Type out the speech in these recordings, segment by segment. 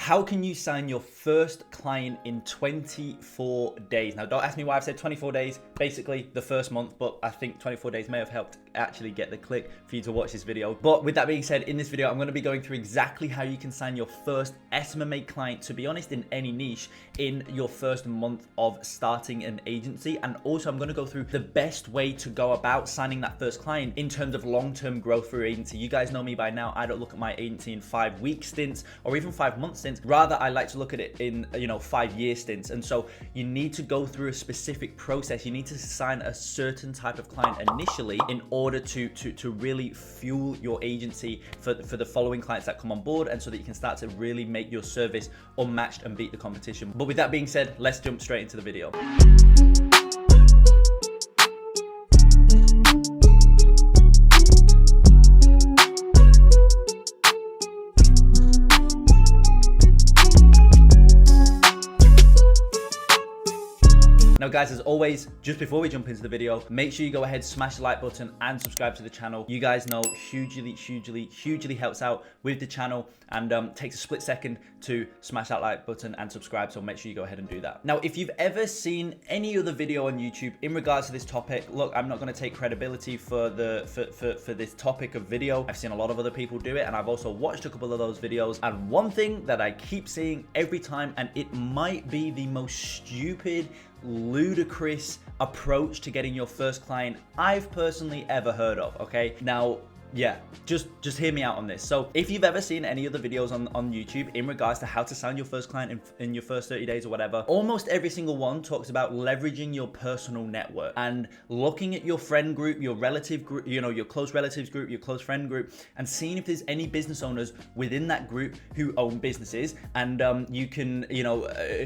How can you sign your first client in 24 days? Now, don't ask me why I've said 24 days, basically the first month, but I think 24 days may have helped actually get the click for you to watch this video. But with that being said, in this video, I'm going to be going through exactly how you can sign your first SMMA client, to be honest, in any niche in your first month of starting an agency. And also I'm going to go through the best way to go about signing that first client in terms of long-term growth for your agency. You guys know me by now. I don't look at my agency in 5-week stints or even 5-month stints. Rather, I like to look at it in 5-year stints. And so you need to go through a specific process. You need to sign a certain type of client initially in order to really fuel your agency for the following clients that come on board, and so that you can start to really make your service unmatched and beat the competition. But with that being said, let's jump straight into the video. Now guys, as always, just before we jump into the video, make sure you go ahead, smash the like button and subscribe to the channel. You guys know hugely helps out with the channel, and takes a split second to smash that like button and subscribe, so make sure you go ahead and do that. Now, if you've ever seen any other video on YouTube in regards to this topic, look, I'm not going to take credibility for this topic of video. I've seen a lot of other people do it, and I've also watched a couple of those videos, and one thing that I keep seeing every time, and it might be the most stupid, ludicrous approach to getting your first client I've personally ever heard of, okay? Now, yeah, just hear me out on this. So if you've ever seen any other videos on YouTube in regards to how to sign your first client in your first 30 days or whatever, almost every single one talks about leveraging your personal network and looking at your friend group, your relative group, your close relatives group, your close friend group, and seeing if there's any business owners within that group who own businesses, and you can,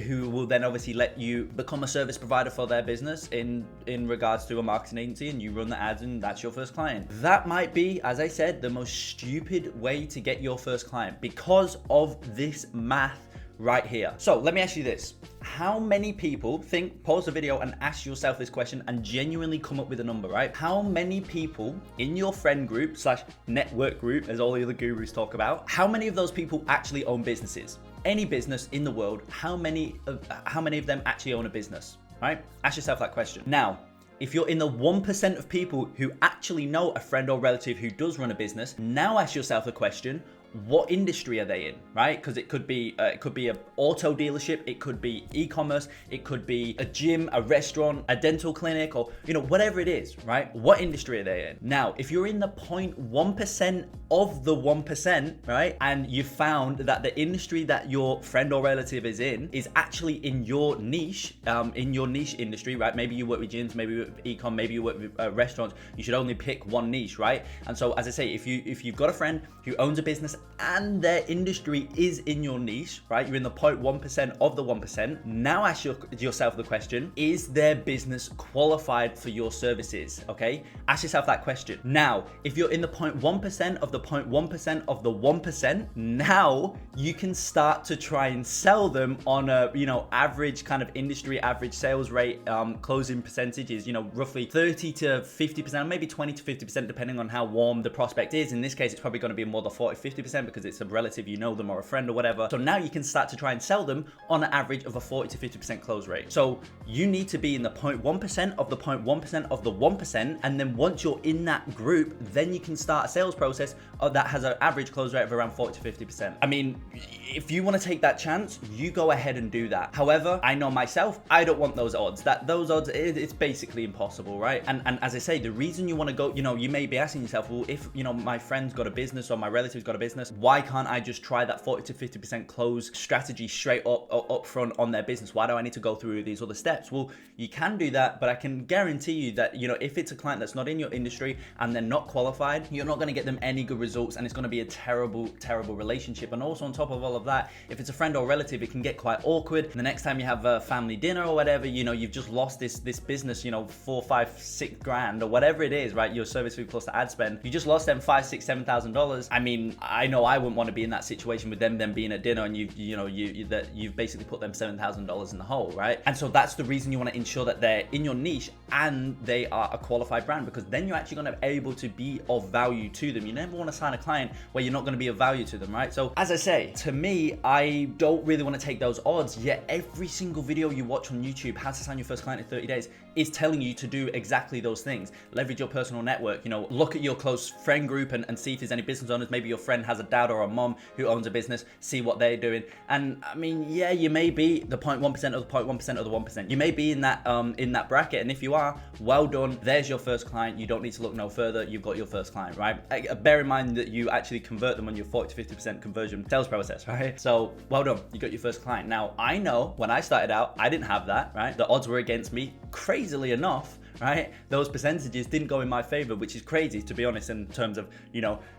who will then obviously let you become a service provider for their business in regards to a marketing agency, and you run the ads, and that's your first client. That might be, as I said, the most stupid way to get your first client because of this math right here. So let me ask you this. How many people pause the video and ask yourself this question and genuinely come up with a number, right? How many people in your friend group / network group, as all the other gurus talk about, how many of those people actually own businesses? Any business in the world, how many of them actually own a business, right? Ask yourself that question. Now, if you're in the 1% of people who actually know a friend or relative who does run a business, now ask yourself the question, what industry are they in, right? Because it could be an auto dealership, it could be e-commerce, it could be a gym, a restaurant, a dental clinic, or whatever it is, right? What industry are they in? Now, if you're in the 0.1% of the 1%, right, and you found that the industry that your friend or relative is in is actually in your niche industry, right? Maybe you work with gyms, maybe you work with e-com, maybe you work with restaurants. You should only pick one niche, right? And so, as I say, if you've got a friend who owns a business and their industry is in your niche, right? You're in the 0.1% of the 1%. Now ask yourself the question, is their business qualified for your services? Okay, ask yourself that question. Now, if you're in the 0.1% of the 0.1% of the 1%, now you can start to try and sell them on a, average kind of industry average sales rate, closing percentages, roughly 30 to 50%, maybe 20 to 50%, depending on how warm the prospect is. In this case, it's probably going to be more than 40, 50%, because it's a relative, them or a friend or whatever. So now you can start to try and sell them on an average of a 40 to 50% close rate. So you need to be in the 0.1% of the 0.1% of the 1%. And then once you're in that group, then you can start a sales process that has an average close rate of around 40 to 50%. I mean, if you want to take that chance, you go ahead and do that. However, I know myself, I don't want those odds. It's basically impossible, right? And as I say, the reason you want to go, you may be asking yourself, well, if, my friend's got a business or my relative's got a business, why can't I just try that 40 to 50% close strategy straight up front on their business? Why do I need to go through these other steps? Well, you can do that, but I can guarantee you that, if it's a client that's not in your industry and they're not qualified, you're not going to get them any good results, and it's going to be a terrible relationship. And also on top of all of that, if it's a friend or relative, it can get quite awkward. And the next time you have a family dinner or whatever, you've just lost this business, 4, 5, 6 grand or whatever it is, right? Your service fee plus the ad spend, you just lost them $5, $6, $7,000. I mean, I know I wouldn't want to be in that situation with them being at dinner and you've basically put them $7,000 in the hole, right? And so that's the reason you want to ensure that they're in your niche and they are a qualified brand, because then you're actually going to be able to be of value to them. You never want to sign a client where you're not going to be of value to them, right? So as I say, to me, I don't really want to take those odds, yet every single video you watch on YouTube, how to sign your first client in 30 days, is telling you to do exactly those things. Leverage your personal network, look at your close friend group and see if there's any business owners. Maybe your friend has a dad or a mom who owns a business, see what they're doing. And I mean, yeah, you may be the 0.1% of the 0.1% of the 1%. You may be in that bracket, and if you are, well done. There's your first client. You don't need to look no further. You've got your first client, right? Bear in mind that you actually convert them on your 40 to 50% conversion sales process, right? So well done, you got your first client. Now, I know when I started out, I didn't have that, right? The odds were against me, crazily enough, right? Those percentages didn't go in my favor, which is crazy, to be honest, in terms of,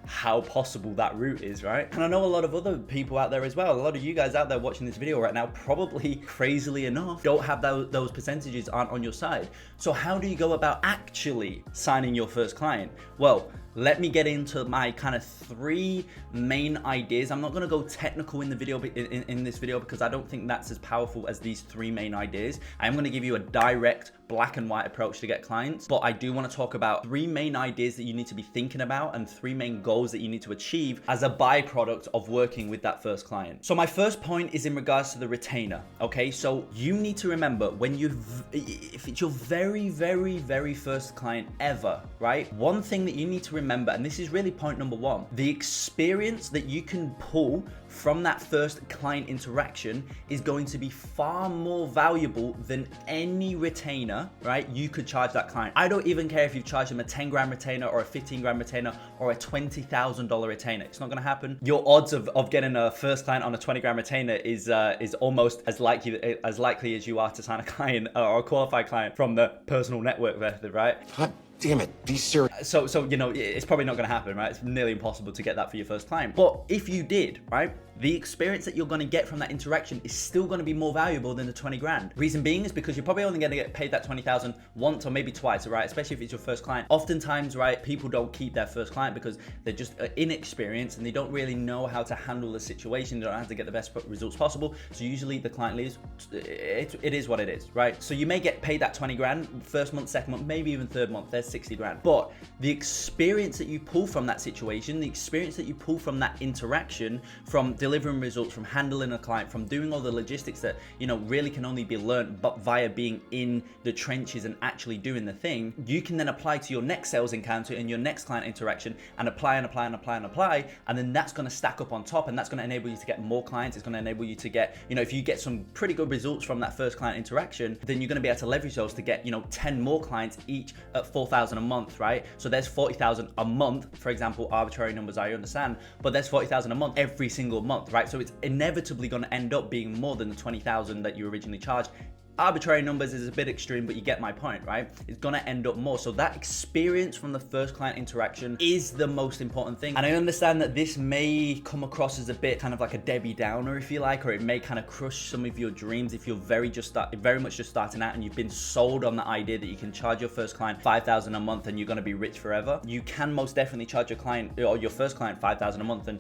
how possible that route is, right? And I know a lot of other people out there as well. A lot of you guys out there watching this video right now, probably crazily enough, don't have those percentages aren't on your side. So how do you go about actually signing your first client? Well, let me get into my kind of 3 main ideas. I'm not going to go technical in the video in this video, because I don't think that's as powerful as these 3 main ideas. I am going to give you a direct black and white approach to get clients, but I do want to talk about 3 main ideas that you need to be thinking about and 3 main goals that you need to achieve as a byproduct of working with that first client. So my first point is in regards to the retainer. Okay, so you need to remember if it's your very, very, very first client ever, right? One thing that you need to remember, and this is really point number 1, the experience that you can pull from that first client interaction is going to be far more valuable than any retainer, right? You could charge that client. I don't even care if you charge them a 10 grand retainer or a 15 grand retainer or a $20,000 retainer. It's not going to happen. Your odds of getting a first client on a 20 grand retainer is almost as likely as you are to sign a client or a qualified client from the personal network method, right? Damn it, be serious. So it's probably not going to happen, right? It's nearly impossible to get that for your first client. But if you did, right, the experience that you're going to get from that interaction is still going to be more valuable than the 20 grand. Reason being is because you're probably only going to get paid that 20,000 once or maybe twice, right? Especially if it's your first client. Oftentimes, right, people don't keep their first client because they're just inexperienced and they don't really know how to handle the situation. They don't know how to get the best results possible. So usually the client leaves. It is what it is, right? So you may get paid that 20 grand first month, second month, maybe even third month. There's 60 grand. But the experience that you pull from that situation, the experience that you pull from that interaction, from delivering results, from handling a client, from doing all the logistics that, really can only be learned but via being in the trenches and actually doing the thing, you can then apply to your next sales encounter and your next client interaction and apply, and then that's going to stack up on top, and that's going to enable you to get more clients. It's going to enable you to get, if you get some pretty good results from that first client interaction, then you're going to be able to leverage those to get, 10 more clients each at 4,000 a month, right? So there's 40,000 a month, for example, arbitrary numbers, I understand, but there's 40,000 a month every single month, right? So it's inevitably going to end up being more than the 20,000 that you originally charged. Arbitrary numbers is a bit extreme, but you get my point, right? It's going to end up more. So that experience from the first client interaction is the most important thing. And I understand that this may come across as a bit kind of like a Debbie Downer, if you like, or it may kind of crush some of your dreams if you're very much just starting out and you've been sold on the idea that you can charge your first client 5,000 a month and you're going to be rich forever. You can most definitely charge your client or your first client 5,000 a month and,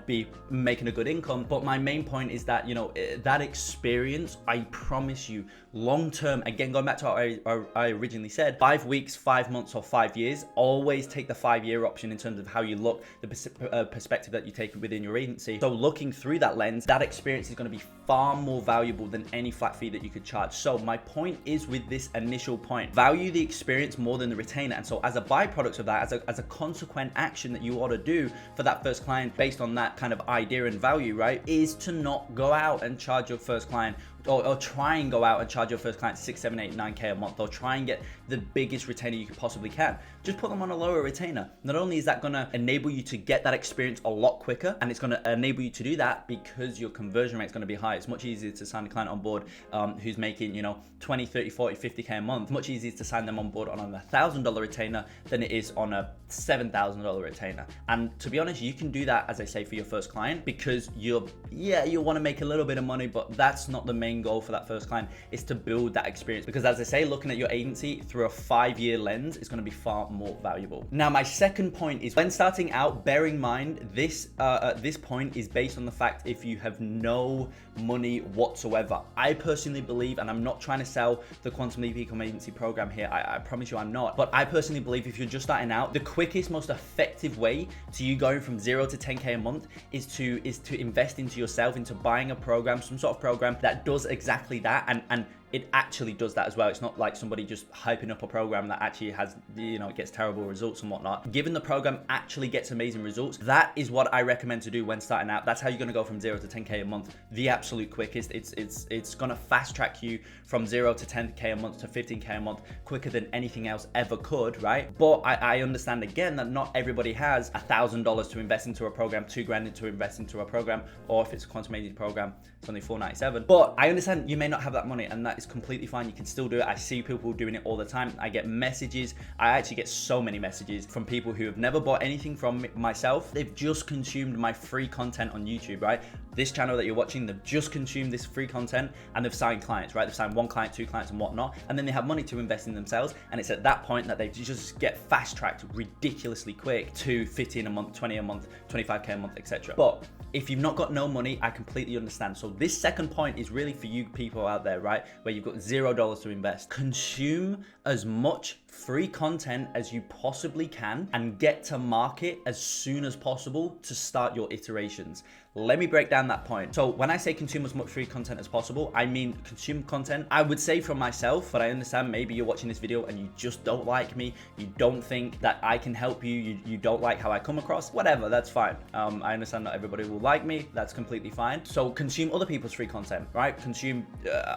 be making a good income. But my main point is that, that experience, I promise you, long term, again, going back to what I originally said, 5 weeks, 5 months, or 5 years, always take the 5-year option in terms of how you look, the perspective that you take within your agency. So looking through that lens, that experience is going to be far more valuable than any flat fee that you could charge. So my point is, with this initial point, value the experience more than the retainer. And so as a byproduct of that, as a consequent action that you ought to do for that first client based on that kind of idea and value, right, is to not go out and charge your first client or try and go out and charge your first client 6, 7, 8, 9K a month, or try and get the biggest retainer you possibly can. Just put them on a lower retainer. Not only is that going to enable you to get that experience a lot quicker, and it's going to enable you to do that because your conversion rate is going to be high. It's much easier to sign a client on board who's making 20, 30, 40, 50K a month. Much easier to sign them on board on a $1,000 retainer than it is on a $7,000 retainer. And to be honest, you can do that, as I say, for your first client, because you'll want to make a little bit of money, but that's not the main main goal for that first client is to build that experience, because as I say, looking at your agency through a 5-year lens is going to be far more valuable. Now, my second point is when starting out, bear in mind this point is based on the fact if you have no money whatsoever. I personally believe, and I'm not trying to sell the Quantum Leap Ecom Agency program here, I promise you I'm not, but I personally believe if you're just starting out, the quickest, most effective way to you going from 0 to 10K a month is to invest into yourself, into buying a program, some sort of program that does exactly that, and it actually does that as well. It's not like somebody just hyping up a program that actually has, it gets terrible results and whatnot. Given the program actually gets amazing results, that is what I recommend to do when starting out. That's how you're gonna go from 0 to 10K a month, the absolute quickest. It's gonna fast track you from 0 to 10K a month to 15K a month quicker than anything else ever could, right? But I understand again that not everybody has $1,000 to invest into a program, $2,000 to invest into a program, or if it's a Quantum Agency program, it's only $497. But I understand you may not have that money, and that is completely fine. You can still do it. I see people doing it all the time. I get messages. I actually get so many messages from people who have never bought anything from myself. They've just consumed my free content on YouTube, right? This channel that you're watching, they've just consumed this free content and they've signed clients, right? They've signed 1 client, 2 clients and whatnot. And then they have money to invest in themselves. And it's at that point that they just get fast tracked ridiculously quick to 15 a month, 20 a month, 25K a month, etc. But if you've not got no money, I completely understand. So this second point is really for you people out there, right? Where you've got $0 to invest. Consume as much free content as you possibly can and get to market as soon as possible to start your iterations. Let me break down that point. So when I say consume as much free content as possible, I mean consume content. I would say for myself, but I understand maybe you're watching this video and you just don't like me. You don't think that I can help you. You don't like how I come across. Whatever, that's fine. I understand not everybody will like me. That's completely fine. So consume other people's free content, right? Consume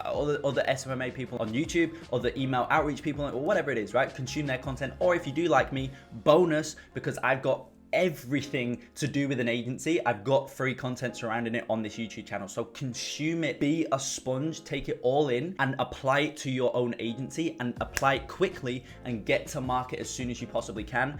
other SMMA people on YouTube, other email outreach people, or whatever it is, right? Consume their content. Or if you do like me, bonus, because I've got everything to do with an agency. I've got free content surrounding it on this YouTube channel. So consume it, be a sponge, take it all in and apply it to your own agency and apply it quickly and get to market as soon as you possibly can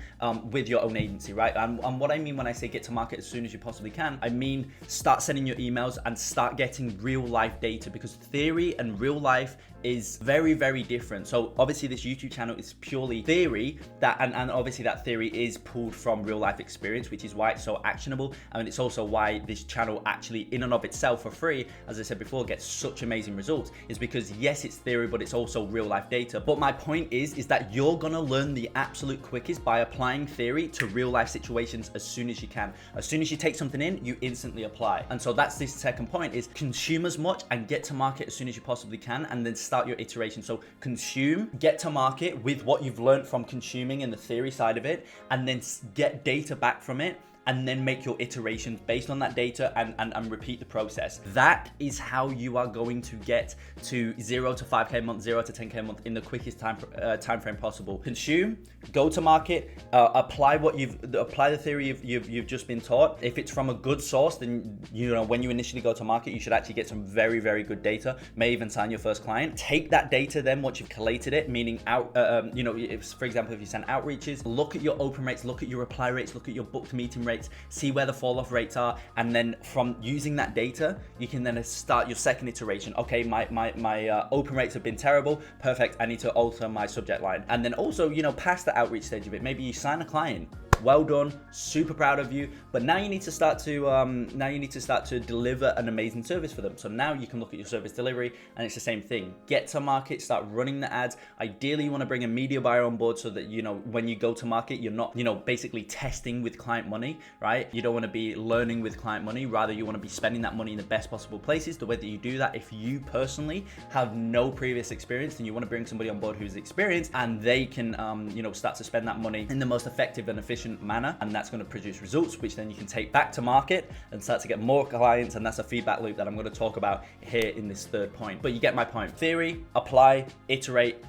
with your own agency, right? And what I mean when I say get to market as soon as you possibly can, I mean start sending your emails and start getting real life data, because theory and real life is very, very different. So obviously this YouTube channel is purely theory, and obviously that theory is pulled from real life experience, which is why it's so actionable. And it's also why this channel actually in and of itself for free, as I said before, gets such amazing results, is because yes, it's theory, but it's also real life data. But my point is that you're gonna learn the absolute quickest by applying theory to real life situations as soon as you can. As soon as you take something in, you instantly apply. And so that's this second point, is consume as much and get to market as soon as you possibly can, and then start your iteration. So consume, get to market with what you've learned from consuming and the theory side of it, and then get data back from it, and then make your iterations based on that data and repeat the process. That is how you are going to get to 0 to 5K a month, 0 to 10K a month in the quickest time frame possible. Consume, go to market, apply the theory you've just been taught. If it's from a good source, then when you initially go to market, you should actually get some very, very good data. May even sign your first client. Take that data then once you've collated it, meaning if, for example, if you send outreaches, look at your open rates, look at your reply rates, look at your booked meeting rates, see where the fall off rates are, and then from using that data, you can then start your second iteration. Okay, my open rates have been terrible. Perfect. I need to alter my subject line. And then also, past the outreach stage of it, maybe you sign a client. Well done, super proud of you. But now you need to start to deliver an amazing service for them. So now you can look at your service delivery, and it's the same thing. Get to market, start running the ads. Ideally, you want to bring a media buyer on board so that when you go to market, you're not basically testing with client money, right? You don't want to be learning with client money. Rather, you want to be spending that money in the best possible places. The way that you do that, if you personally have no previous experience, then you want to bring somebody on board who's experienced, and they can start to spend that money in the most effective and efficient manner, and that's going to produce results which then you can take back to market and start to get more clients. And that's a feedback loop that I'm going to talk about here in this third point. But you get my point. Theory, apply, iterate,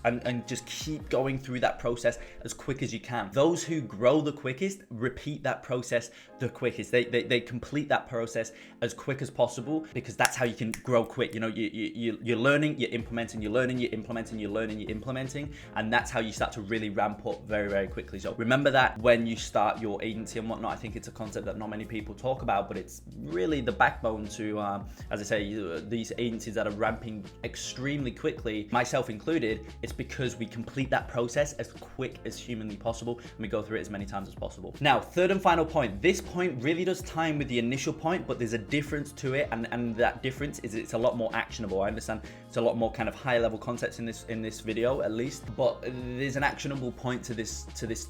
and just keep going through that process as quick as you can. Those who grow the quickest repeat that process the quickest. They complete that process as quick as possible, because that's how you can grow quick. You're learning, you're implementing, you're learning, you're implementing, you're learning, you're implementing, and that's how you start to really ramp up very, very quickly. So remember that when you start your agency and whatnot. I think it's a concept that not many people talk about, but it's really the backbone to, as I say, these agencies that are ramping extremely quickly, myself included. It's because we complete that process as quick as humanly possible, and we go through it as many times as possible. Now, third and final point. This point really does tie in with the initial point, but there's a difference to it, and that difference is it's a lot more actionable. I understand it's a lot more kind of high level concepts in this video at least, but there's an actionable point to this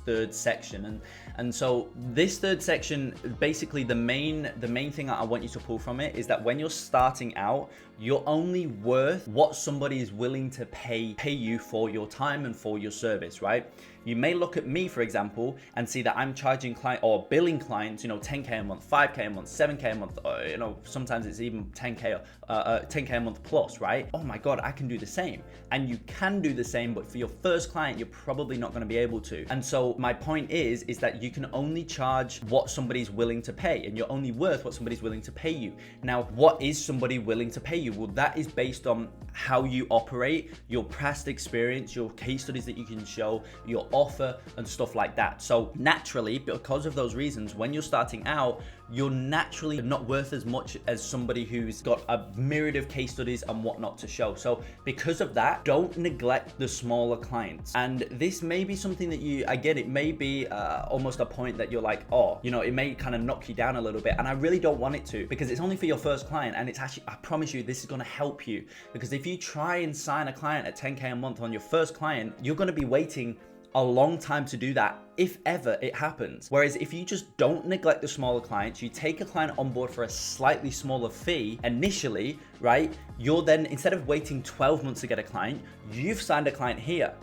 third section, and so this third section, basically the main thing that I want you to pull from it is that when you're starting out, you're only worth what somebody is willing to pay you for your time and for your service, right? You may look at me, for example, and see that I'm charging client or billing clients, 10K a month, 5K a month, 7K a month, or, sometimes it's even 10K a month plus, right? Oh my God, I can do the same. And you can do the same, but for your first client, you're probably not going to be able to. And so my point is that you can only charge what somebody's willing to pay, and you're only worth what somebody's willing to pay you. Now, what is somebody willing to pay you? Well, that is based on how you operate, your past experience, your case studies that you can show, your offer and stuff like that. So naturally, because of those reasons, when you're starting out, you're naturally not worth as much as somebody who's got a myriad of case studies and whatnot to show. So because of that, don't neglect the smaller clients. And this may be something that it may be almost a point that you're like, it may kind of knock you down a little bit. And I really don't want it to, because it's only for your first client. And it's actually, I promise you, this is going to help you, because if you try and sign a client at 10K a month on your first client, you're going to be waiting a long time to do that, if ever it happens. Whereas if you just don't neglect the smaller clients, you take a client on board for a slightly smaller fee initially, right? You're then, instead of waiting 12 months to get a client, you've signed a client here,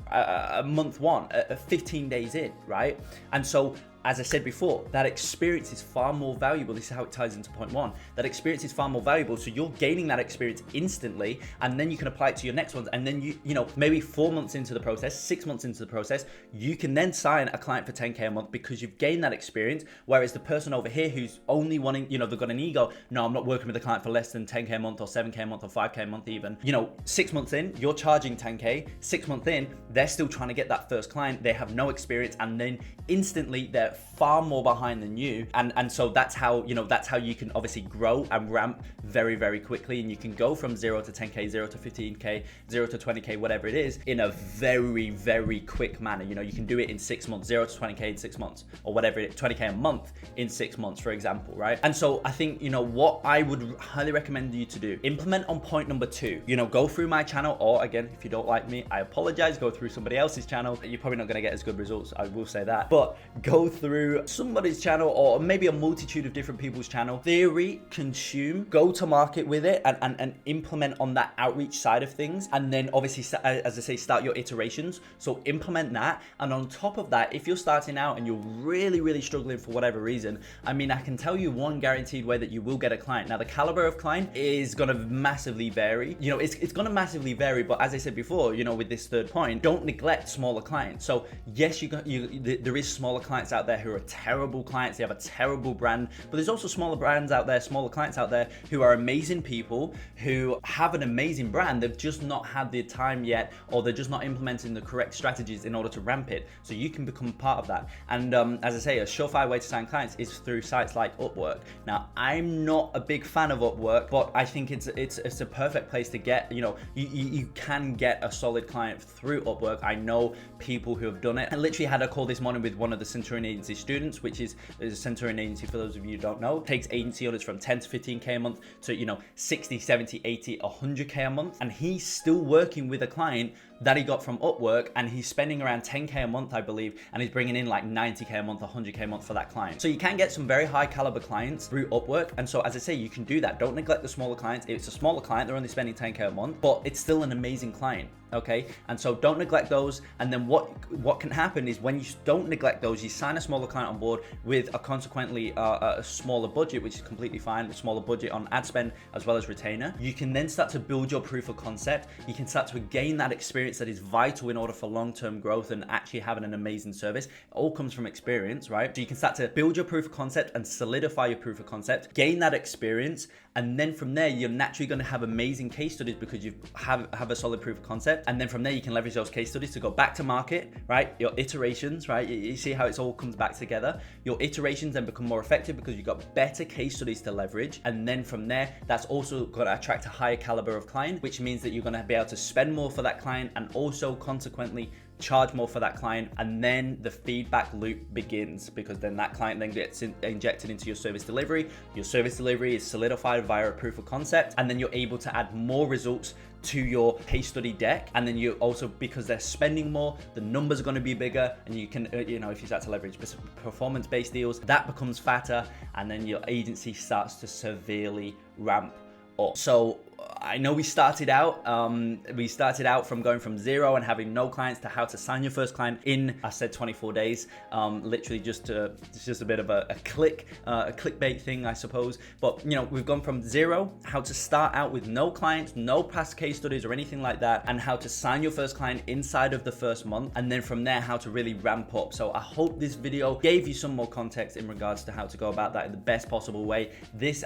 month one, 15 days in, right? And so, as I said before, that experience is far more valuable. This is how it ties into point one. That experience is far more valuable. So you're gaining that experience instantly, and then you can apply it to your next ones. And then maybe 4 months into the process, 6 months into the process, you can then sign a client for 10K a month because you've gained that experience. Whereas the person over here who's only wanting, they've got an ego. No, I'm not working with a client for less than 10K a month or 7K a month or 5K a month even. 6 months in, you're charging 10K. 6 months in, they're still trying to get that first client. They have no experience, and then instantly they're far more behind than you, and so that's how you can obviously grow and ramp very, very quickly, and you can go from 0 to 10K, 0 to 15K, 0 to 20K, whatever it is, in a very, very quick manner. You can do it in 6 months, 0 to 20K in 6 months, or whatever it is, 20K a month in 6 months, for example, right? And so I think what I would highly recommend you to do, implement on point number 2. Go through my channel, or again, if you don't like me, I apologize, go through somebody else's channel. You're probably not going to get as good results, I will say that, but go through somebody's channel, or maybe a multitude of different people's channel. Theory, consume, go to market with it, and implement on that outreach side of things. And then obviously, as I say, start your iterations. So implement that. And on top of that, if you're starting out and you're really, really struggling for whatever reason, I can tell you one guaranteed way that you will get a client. Now, the caliber of client is going to massively vary. It's going to massively vary, but as I said before, with this third point, don't neglect smaller clients. So yes, there is smaller clients out there who are terrible clients. They have a terrible brand, but there's also smaller brands out there, smaller clients out there who are amazing people, who have an amazing brand. They've just not had the time yet, or they're just not implementing the correct strategies in order to ramp it. So you can become part of that. And as I say, a surefire way to sign clients is through sites like Upwork. Now, I'm not a big fan of Upwork, but I think it's a perfect place to get, you can get a solid client through Upwork. I know people who have done it. I literally had a call this morning with one of the Centurion Agency students, which is a Centurion Agency, for those of you who don't know, takes agency owners from 10 to 15K a month to 60, 70, 80, 100K a month, and he's still working with a client that he got from Upwork, and he's spending around 10K a month, I believe, and he's bringing in like 90K a month, 100K a month for that client. So you can get some very high caliber clients through Upwork, and so as I say, you can do that. Don't neglect the smaller clients. If it's a smaller client, they're only spending 10K a month, but it's still an amazing client. Okay, and so don't neglect those. And then what can happen is, when you don't neglect those, you sign a smaller client on board with a consequently a smaller budget, which is completely fine, a smaller budget on ad spend as well as retainer. You can then start to build your proof of concept. You can start to gain that experience that is vital in order for long-term growth and actually having an amazing service. It all comes from experience, right? So you can start to build your proof of concept and solidify your proof of concept, gain that experience, And then from there, you're naturally going to have amazing case studies because you have a solid proof of concept. And then from there, you can leverage those case studies to go back to market, right? Your iterations, right? You see how it's all comes back together. Your iterations then become more effective because you've got better case studies to leverage. And then from there, that's also going to attract a higher caliber of client, which means that you're going to be able to spend more for that client and also consequently charge more for that client. And then the feedback loop begins, because then that client then gets injected into your service delivery. Your service delivery is solidified via a proof of concept, and then you're able to add more results to your case study deck. And then you also, because they're spending more, the numbers are going to be bigger, and you can, you know, if you start to leverage performance-based deals, that becomes fatter, and then your agency starts to severely ramp up. So I know we started out from going from 0 and having no clients to how to sign your first client in, I said 24 days, literally it's just a bit of a clickbait thing, I suppose. But you know, we've gone from 0, how to start out with no clients, no past case studies or anything like that, and how to sign your first client inside of the first month, and then from there, how to really ramp up. So I hope this video gave you some more context in regards to how to go about that in the best possible way.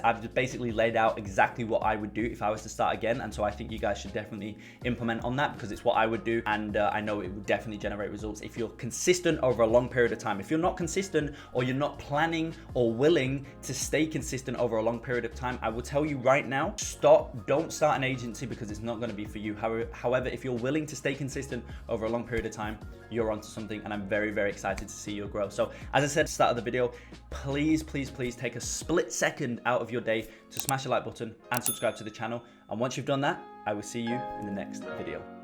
I've just basically laid out exactly what I would do if I was to start again, and so I think you guys should definitely implement on that, because it's what I would do, and I know it would definitely generate results if you're consistent over a long period of time. If you're not consistent, or you're not planning or willing to stay consistent over a long period of time, I will tell you right now, don't start an agency, because it's not going to be for you. However, if you're willing to stay consistent over a long period of time, you're onto something, and I'm very, very excited to see your growth. So as I said at the start of the video, please take a split second out of your day to smash the like button and subscribe to the channel. And once you've done that, I will see you in the next video.